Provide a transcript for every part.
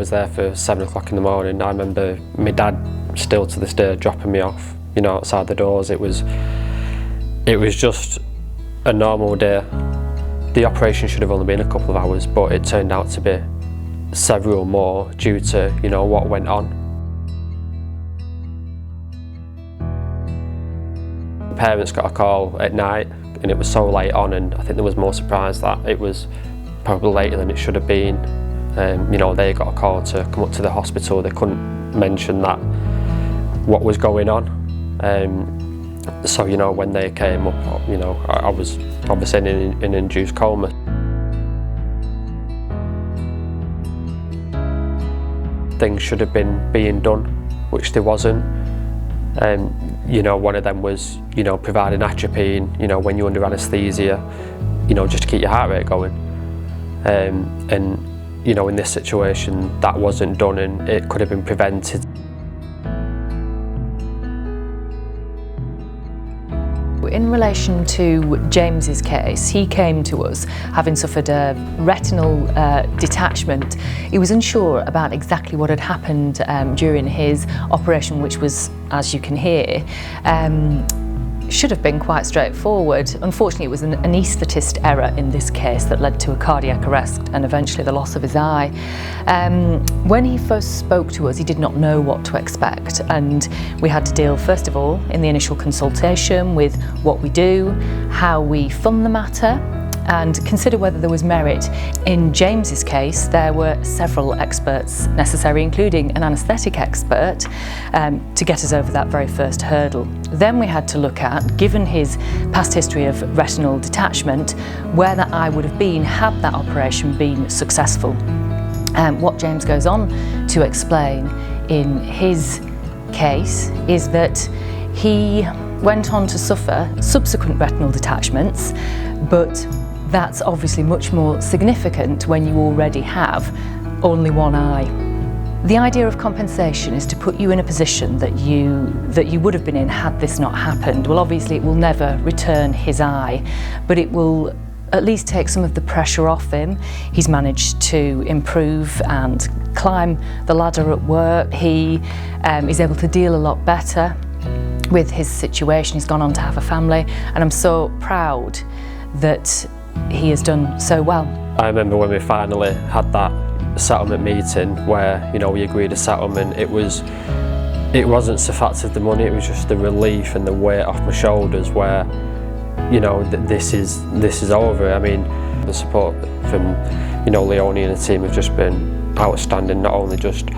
was there for 7 o'clock in the morning. I remember my dad still to this day dropping me off, you know, outside the doors. It was just a normal day. The operation should have only been a couple of hours, but it turned out to be several more due to, you know, what went on. The parents got a call at night and it was so late on, and I think they was more surprised that it was probably later than it should have been. You know, they got a call to come up to the hospital. They couldn't mention that what was going on. So, you know, when they came up, you know, I was obviously in an induced coma. Things should have been being done, which there wasn't. You know, one of them was, you know, providing atropine, you know, when you're under anaesthesia, you know, just to keep your heart rate going. And, you know, in this situation, that wasn't done and it could have been prevented. In relation to James's case, he came to us having suffered a retinal detachment. He was unsure about exactly what had happened during his operation, which was, as you can hear, should have been quite straightforward. Unfortunately, it was an anaesthetist error in this case that led to a cardiac arrest and eventually the loss of his eye. When he first spoke to us, he did not know what to expect, and we had to deal, first of all, in the initial consultation with what we do, how we fund the matter, and consider whether there was merit. In James's case, there were several experts necessary, including an anaesthetic expert, to get us over that very first hurdle. Then we had to look at, given his past history of retinal detachment, where that eye would have been had that operation been successful. What James goes on to explain in his case is that he went on to suffer subsequent retinal detachments, but that's obviously much more significant when you already have only one eye. The idea of compensation is to put you in a position that you would have been in had this not happened. Well, obviously it will never return his eye, but it will at least take some of the pressure off him. He's managed to improve and climb the ladder at work. He is able to deal a lot better with his situation. He's gone on to have a family, and I'm so proud that he has done so well. I remember when we finally had that settlement meeting where, you know, we agreed a settlement. It wasn't the fact of the money, it was just the relief and the weight off my shoulders where, you know, this is over. I mean, the support from, you know, Leonie and the team have just been outstanding, not only just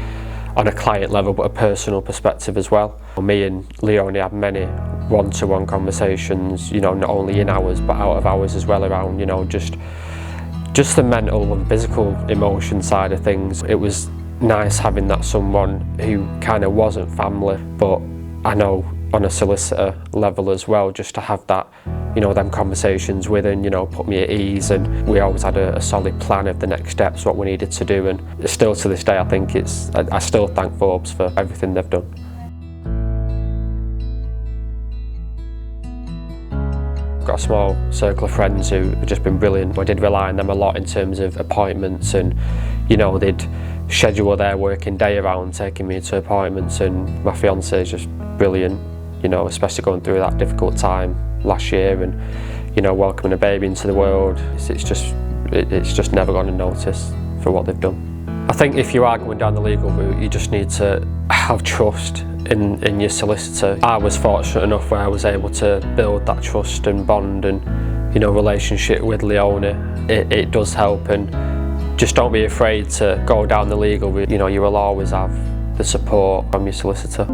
on a client level but a personal perspective as well. Me and Leonie had many one-to-one conversations, you know, not only in hours but out of hours as well, around, you know, just the mental and physical emotion side of things. It was nice having that someone who kind of wasn't family, but I know on a solicitor level as well, just to have that, you know, them conversations with and, you know, put me at ease, and we always had a solid plan of the next steps, what we needed to do, and still to this day I think I still thank Forbes for everything they've done. I've got a small circle of friends who have just been brilliant. I did rely on them a lot in terms of appointments, and, you know, they'd schedule their working day around taking me to appointments, and my fiancée is just brilliant, you know, especially going through that difficult time last year and, you know, welcoming a baby into the world. It's just never gone unnoticed for what they've done. I think if you are going down the legal route, you just need to have trust in your solicitor. I was fortunate enough where I was able to build that trust and bond and, you know, relationship with Leonie. It does help, and just don't be afraid to go down the legal route. You know, you will always have the support from your solicitor.